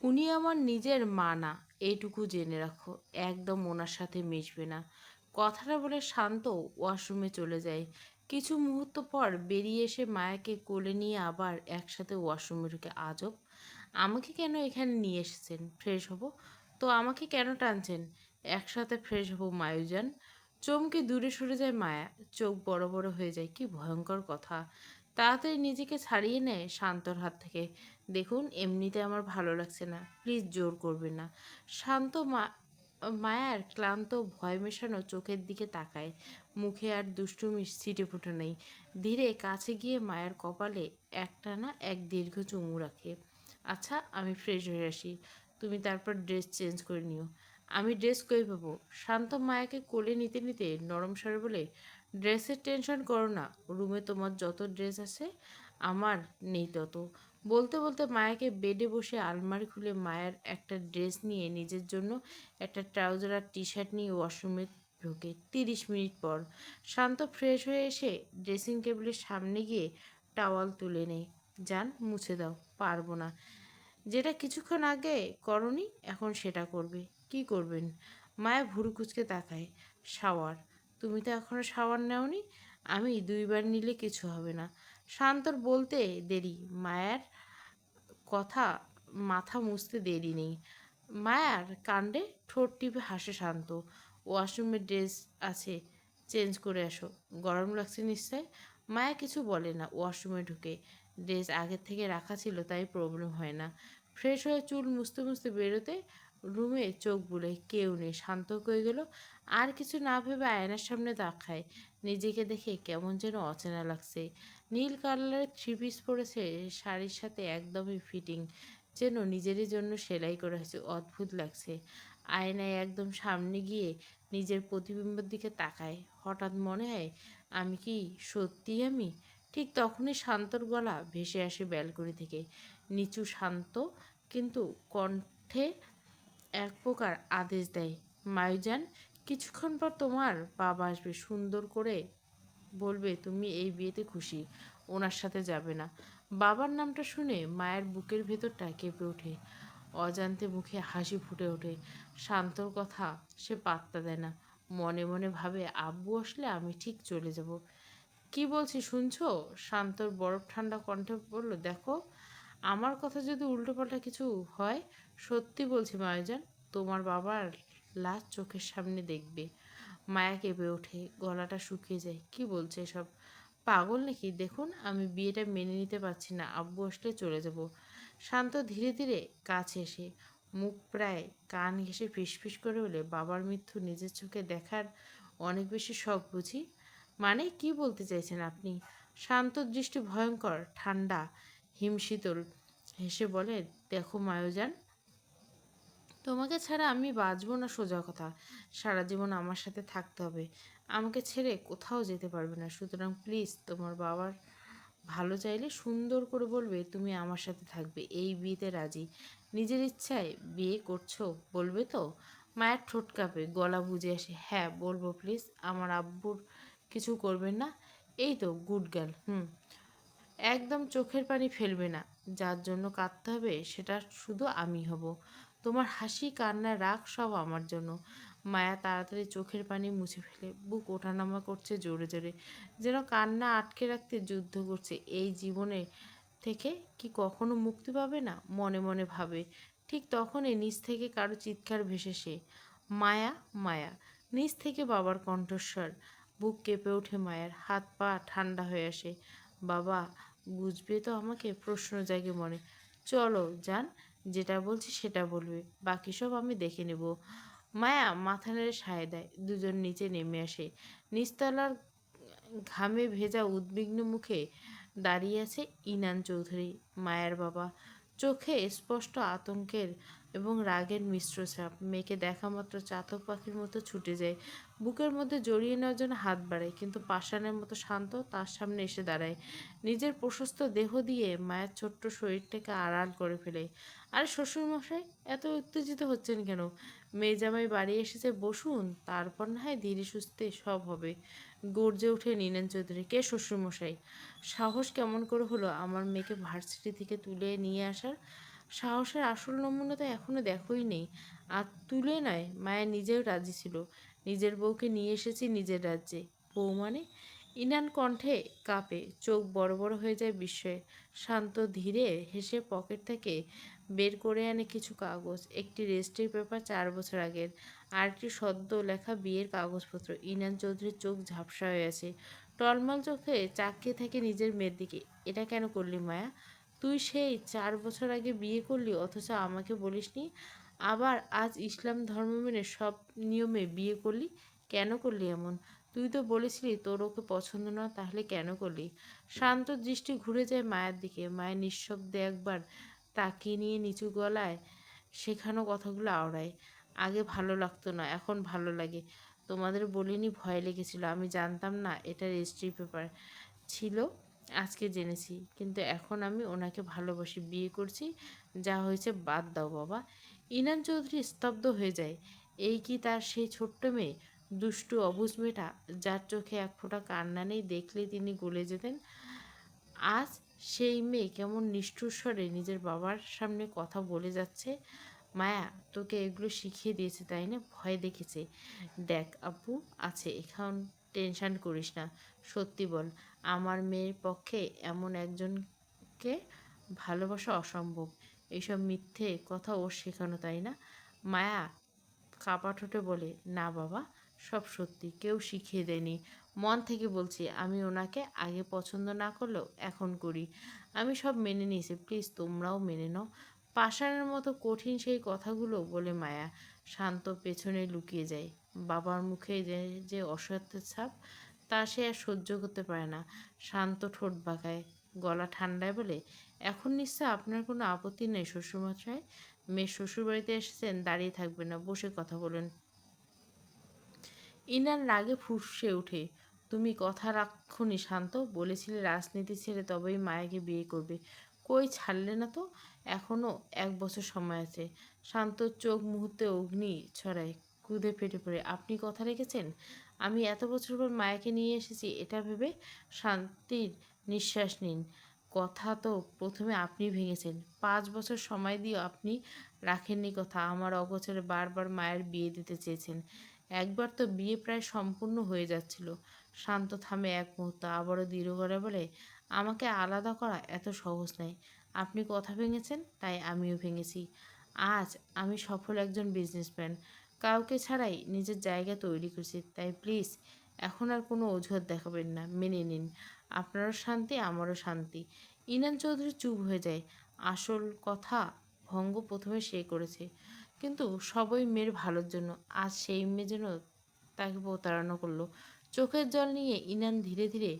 উনি আমার নিজের মা না, এইটুকু জেনে রাখো। একদম ওনার সাথে মিশবে না। কথাটা বলে শান্ত ওয়াশরুমে চলে যায়। কিছু মুহূর্ত পর বেরিয়ে এসে মায়াকে কোলে নিয়ে আবার একসাথে ওয়াশরুমে ঢুকে। আজব, আমাকে কেন এখানে নিয়ে এসেছেন? ফ্রেশ হব তো আমাকে কেন টানছেন? একসাথে ফ্রেশ হব মায়ুজান। চমকে দূরে সরে যায় মায়া। চোখ বড় বড় হয়ে যায়। কি ভয়ঙ্কর কথা! তাড়াতাড়ি নিজেকে ছাড়িয়ে নেয় শান্তর হাত থেকে। দেখুন, এমনিতে আমার ভালো লাগছে না, প্লিজ জোর করবেন না। শান্ত মায়ার ক্লান্ত ভয় মেশানো চোখের দিকে তাকায়। মুখে আর দুষ্টুমির ছিটে ফোটা নেই। ধীরে কাছে গিয়ে মায়ের কপালে একটানা এক দীর্ঘ চুমু রাখে। আচ্ছা, আমি ফ্রেশ হয়ে আসি, তুমি তারপর ড্রেস চেঞ্জ করে নিও। আমি ড্রেস কই পাবো? শান্ত মায়াকে কোলে নিতে নিতে নরম স্বরে বলে, ড্রেসের টেনশন করো না, রুমে তোমার যত ড্রেস আছে আমার নেই তত। বলতে বলতে মায়াকে বেডে বসে আলমারি খুলে মায়ের একটা ড্রেস নিয়ে নিজের জন্য একটা ট্রাউজার আর টি শার্ট নিয়ে ওয়াশরুমে ঢোকে। 30 মিনিট পর শান্ত ফ্রেশ হয়ে এসে ড্রেসিং টেবিলের সামনে গিয়ে টাওয়াল তুলে নেয়। যান, মুছে দাও। পারবো না। যেটা কিছুক্ষণ আগে করনি এখন সেটা করবে। কি করবেন? মায়া ভুরু কুচকে তাকায়। শাওয়ার। তুমি তো এখনো শাওয়ার নেওনি। আমি 2বার নিলে কিছু হবে না। শান্তর বলতে দেরি, মায়ার কথা মাথা মুছতে দেরি নেই। মায়ার কাণ্ডে ঠোঁট টিপে হাসে শান্ত। ওয়াশরুমে ড্রেস আছে, চেঞ্জ করে আসো। গরম লাগছে নিশ্চয়। মায়া কিছু বলে না, ওয়াশরুমে ঢুকে। ড্রেস আগের থেকে রাখা ছিল, তাই প্রবলেম হয় না। ফ্রেশ হয়ে চুল মুছতে মুছতে বেরোতে রুমে চোখ বুলে কেউ নেই। শান্ত হয়ে গেল। আর কিছু না ভেবে আয়নার সামনে তাকায়। নিজেকে দেখে কেমন যেন অচেনা লাগছে। নীল কালারের থ্রি পিস পরেছে, শাড়ির সাথে একদমই ফিটিং, যেন নিজেরই জন্য সেলাই করা হয়েছে। অদ্ভুত লাগছে। আয়নায় একদম সামনে গিয়ে নিজের প্রতিবিম্বের দিকে তাকায়। হঠাৎ মনে হয়, আমি কি সত্যি আমি? ঠিক তখনই শান্তর গলা ভেসে আসে ব্যালকনি থেকে। নিচু শান্ত, কিন্তু কণ্ঠে এক প্রকার আদেশ দেয়। মায়ুজান, কিছুক্ষণ পর তোমার বাবা আসবে। সুন্দর করে বলবে তুমি এই বিয়েতে খুশি, ওনার সাথে যাবে না। বাবার নামটা শুনে মায়ের বুকের ভেতরটা কেঁপে ওঠে। অজান্তে মুখে হাসি ফুটে ওঠে। শান্তর কথা সে পাত্তা দেয় না। মনে মনে ভাবে, আব্বু আসলে আমি ঠিক চলে যাব। কি বলছি শুনছো? শান্তর বরফ ঠান্ডা কণ্ঠে বলল, দেখো, আমার কথা যদি উল্টোপাল্টা কিছু হয়, সত্যি বলছি মায়াজান, তোমার বাবার লাশ চোখের সামনে দেখবে। মায়া কেঁপে ওঠে, গলাটা শুকিয়ে যায়। কি বলছে এসব? পাগল নাকি? দেখুন, আমি বিয়েটা মেনে নিতে পারছি না, আব্বু আসলে চলে যাব। শান্ত ধীরে ধীরে কাছে এসে মুখ প্রায় কান ঘেঁষে ফিসফিস করে বলে, বাবার মৃত্যু নিজের চোখে দেখার অনেক বেশি শখ বুঝি? মানে কি বলতে চাইছেন আপনি? শান্ত দৃষ্টি ভয়ঙ্কর ঠান্ডা হিমশীতল। হেসে বলে, দেখো মায়োজান, তোমাকে ছাড়া আমি বাঁচবো না, সোজা কথা। সারা জীবন আমার সাথে থাকতে হবে। আমাকে ছেড়ে কোথাও যেতে পারবে না। সুতরাং প্লিজ, তোমার বাবার ভালো চাইলে সুন্দর করে বলবে তুমি আমার সাথে থাকবে। এই বিয়েতে রাজি। নিজের ইচ্ছায় বিয়ে করছো, বলবে তো? মায়ের ঠোঁট কাঁপে, গলা বুঝে আসে। হ্যাঁ বলবো, প্লিজ। আমার আব্বুর কিছু করবেন না। এই তো গুড গার্ল। হুম। একদম চোখের পানি ফেলবে না। যার জন্য কাঁদতে হবে সেটা শুধু আমি হব। তোমার হাসি, কান্না, রাগ সব আমার জন্য। মায়া তাড়াতাড়ি চোখের পানি মুছে ফেলে। বুক ওঠানামা করছে জোরে জোরে, যেন কান্না আটকে রাখতে যুদ্ধ করছে। এই জীবনে থেকে কি কখনো মুক্তি পাবে না? মনে মনে ভাবে। ঠিক তখনই নিচ থেকে কারো চিৎকার ভেসে সে, মায়া, মায়া। নিচ থেকে বাবার কণ্ঠস্বর। বুক কেঁপে ওঠে মায়ের, হাত পা ঠান্ডা হয়ে আসে। বাবা বুঝবে তো আমাকে? প্রশ্ন জাগে মনে। চলো যান, যেটা বলছি সেটা বলবে, বাকি সব আমি দেখে নেব। মায়া মাথা নেড়ে সায় দেয়। দুজন নিচে নেমে আসে। নিচতলার ঘামে ভেজা উদ্বিগ্ন মুখে দাঁড়িয়ে আছে ইনান চৌধুরী, মায়ের বাবা। চোখে স্পষ্ট আতঙ্কের এবং রাগের মিশ্র ছাপ। মেয়েকে দেখা মাত্র চাতক পাখির মতো ছুটে যায়। বুকের মধ্যে জড়িয়ে নেওয়ার জন্য হাত বাড়ায়, কিন্তু পাষাণের মতো শান্ত তার সামনে এসে দাঁড়ায়। নিজের প্রশস্ত দেহ দিয়ে মায়ের ছোট্ট শরীরটাকে আড়াল করে ফেলে। আর শ্বশুরমশাই এত উত্তেজিত হচ্ছেন কেন? মেয়ে জামাই বাড়ি এসেছে, বসুন, তারপর না হয় ধীরে সুস্থে সব হবে। গর্জে উঠে নীনেন চৌধুরী, কে শ্বশুরমশাই? সাহস কেমন করে হলো আমার মেয়েকে ভার্সিটি থেকে তুলে নিয়ে আসার? সাহসের আসল নমুনা তো এখনো দেখোই নেই। আর তুলে নয়, মায়া নিজেও রাজি ছিল। নিজের বউকে নিয়ে এসেছি নিজের রাজ্যে। বউ মানে? ইনান কণ্ঠে কাঁপে, চোখ বড় বড় হয়ে যায় বিস্ময়ে। শান্ত ধীরে হেসে পকেট থেকে বের করে আনে কিছু কাগজ, একটি রেজিস্ট্রি পেপার 4 বছর আগের, আর একটি সদ্য লেখা বিয়ের কাগজপত্র। ইনান চৌধুরীর চোখ ঝাপসা হয়ে আছে, টলমল চোখে তাকিয়ে থাকে নিজের মেয়ের দিকে। এটা কেন করলি মায়া? তুই সেই 4 বছর আগে বিয়ে করলি, অথচ আমাকে বলিসনি। আবার আজ ইসলাম ধর্ম মেনে সব নিয়মে বিয়ে করলি। কেন করলি এমন? তুই তো বলেছিলি তোর ওকে পছন্দ না, তাহলে কেন করলি? শান্ত দৃষ্টি ঘুরে যায় মায়ের দিকে। মায়ের নিঃশব্দে একবার তাকিয়ে নিয়ে নিচু গলায় শেখানো কথাগুলো আওড়ায়। আগে ভালো লাগতো না, এখন ভালো লাগে। তোমাদের বলিনি, ভয় লেগেছিল। আমি জানতাম না এটা রেজিস্ট্রি পেপার ছিল, আজকে জেনেছি। কিন্তু এখন আমি ওনাকে ভালোবাসি, বিয়ে করছি। যা হয়েছে বাদ দাও বাবা। ইনান চৌধুরী স্তব্ধ হয়ে যায়। এই কি তার সেই ছোট্ট মেয়ে, দুষ্টু অবুঝ মেয়েটা, যার চোখে এক ফোঁটা কান্না নেই, দেখলে তিনি গলে যেতেন? আজ সেই মেয়ে কেমন নিষ্ঠুর স্বরে নিজের বাবার সামনে কথা বলে যাচ্ছে। মায়া তোকে এগুলো শিখিয়ে দিয়েছে তাই না? ভয় দেখেছে? দেখ আপু আছে, এখন টেনশন করিস না। সত্যি বল, আমার মেয়ের পক্ষে এমন একজনকে ভালোবাসা অসম্ভব। এইসব মিথ্যে কথা ওর শেখানো তাই না? মায়া কাপা ঠোঁটে বলে, না বাবা, সব সত্যি, কেউ শিখিয়ে দেয়নি। মন থেকে বলছি, আমি ওনাকে আগে পছন্দ না করলেও এখন করি। আমি সব মেনে নিয়েছি, প্লিজ তোমরাও মেনে নাও। পাষাণের মতো কঠিন সেই কথাগুলো বলে মায়া শান্ত পেছনে লুকিয়ে যায়। বাবার মুখে যে যে অসত্যের ছাপ, তা সে আর সহ্য করতে পারে না। শান্ত ঠোঁট বাঁকায়, গলা ঠান্ডায় বলে, এখন নিশ্চয় আপনার কোনো আপত্তি নেই শ্বশুরমশাই? মেয়ে শ্বশুরবাড়িতে এসেছেন, দাঁড়িয়ে থাকবেন না, বসে কথা বলেন। ইনার রাগে ফুঁসে ওঠে। তুমি কথা রাখনি শান্ত, বলেছিলে রাজনীতি ছেড়ে তবেই মায়াকে বিয়ে করবে। কই ছাড়লে না তো। এখনো 1 বছর সময় আছে। শান্তর চোখ মুহূর্তে অগ্নি ছড়ায়, ক্রোধে ফেটে পড়ে। আপনি কথা রেখেছেন? আমি এত বছর পর মায়াকে নিয়ে এসেছি এটা ভেবে? শান্তির নিঃশ্বাস নিন। কথা তো প্রথমে আপনি ভেঙেছেন। 5 বছর সময় দিয়েও আপনি রাখেননি কথা। আমার অগোচরে বারবার মায়ের বিয়ে দিতে চেয়েছেন। একবার তো বিয়ে প্রায় সম্পূর্ণ হয়ে যাচ্ছিল। শান্ত থামে এক মুহূর্ত, আবারও দৃঢ় গলায় বলে, আমাকে আলাদা করা এত সহজ নয়। আপনি কথা ভেঙেছেন, তাই আমিও ভেঙেছি। আজ আমি সফল একজন বিজনেসম্যান, কাউকে ছাড়াই নিজের জায়গা তৈরি করছি। তাই প্লিজ এখন আর কোনো অজুহাত দেখাবেন না, মেনে নিন। আপনারও শান্তি, আমারও শান্তি। ইনান চৌধুরী চুপ হয়ে যায়। আসল কথা ভঙ্গ প্রথমে সে করেছে, কিন্তু সবই মেয়ের ভালোর জন্য। আজ সেই মেয়ে যেন তাকে প্রতারণা করলো। চোখের জল নিয়ে ইনান ধীরে ধীরে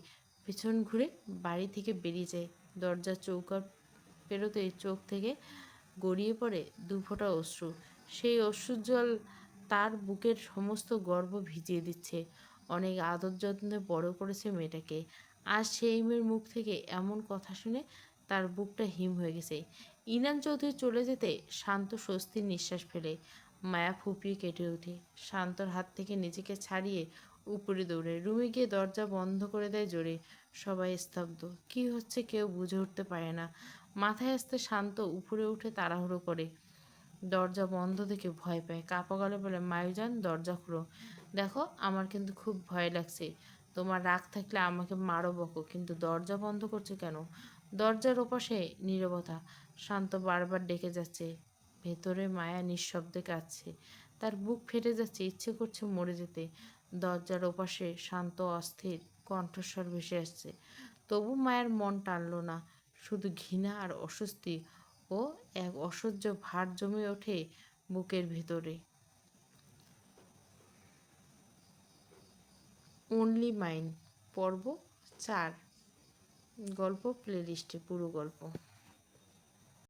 পেছন ঘুরে বাড়ি থেকে বেরিয়ে যায়। দরজার চৌকাঠ পেরোতে চোখ থেকে গড়িয়ে পড়ে 2 ফোঁটা অশ্রু। সেই অশ্রুর জল তার বুকের সমস্ত গর্ব ভিজিয়ে দিচ্ছে। অনেক আদর যত্নে বড় করেছে মেয়েটাকে। আজ সেই মেয়ের মুখ থেকে এমন কথা শুনে তার বুকটা হিম হয়ে গেছে। ইনান চৌধুরী চলে যেতে শান্ত স্বস্তির নিঃশ্বাস ফেলে। মায়া ফুপিয়ে কেটে ওঠে। শান্তর হাত থেকে নিজেকে ছাড়িয়ে উপরে দৌড়ে রুমে গিয়ে দরজা বন্ধ করে দেয় জোরে। সবাই স্তব্ধ। কি হচ্ছে কেউ বুঝে উঠতে পারে না। মাথায় আসতে শান্ত উপরে উঠে তাড়াহুড়ো করে। দরজা বন্ধ দেখে ভয় পায়, কাঁপা গলে বলে, মায়ুজান দরজা খুলো। দেখো আমার কিন্তু খুব ভয় লাগছে। তোমার রাগ থাকলে আমাকে মারো বকো, কিন্তু দরজা বন্ধ করছো কেন? দরজার ওপাশে নীরবতা। শান্ত বারবার ডেকে যাচ্ছে। ভেতরে মায়া নিঃশব্দে কাঁদছে। তার বুক ফেটে যাচ্ছে, ইচ্ছে করছে মরে যেতে। দরজার ওপাশে শান্ত অস্থির কণ্ঠস্বর ভেসে আসছে। তবু মায়ের মন টানল না, শুধু ঘৃণা আর অস্বস্তি ও এক অসহ্য ভার জমে ওঠে বুকের ভেতরে। অনলি মাইন পর্ব 4, গল্প প্লেলিস্টে পুরো গল্প।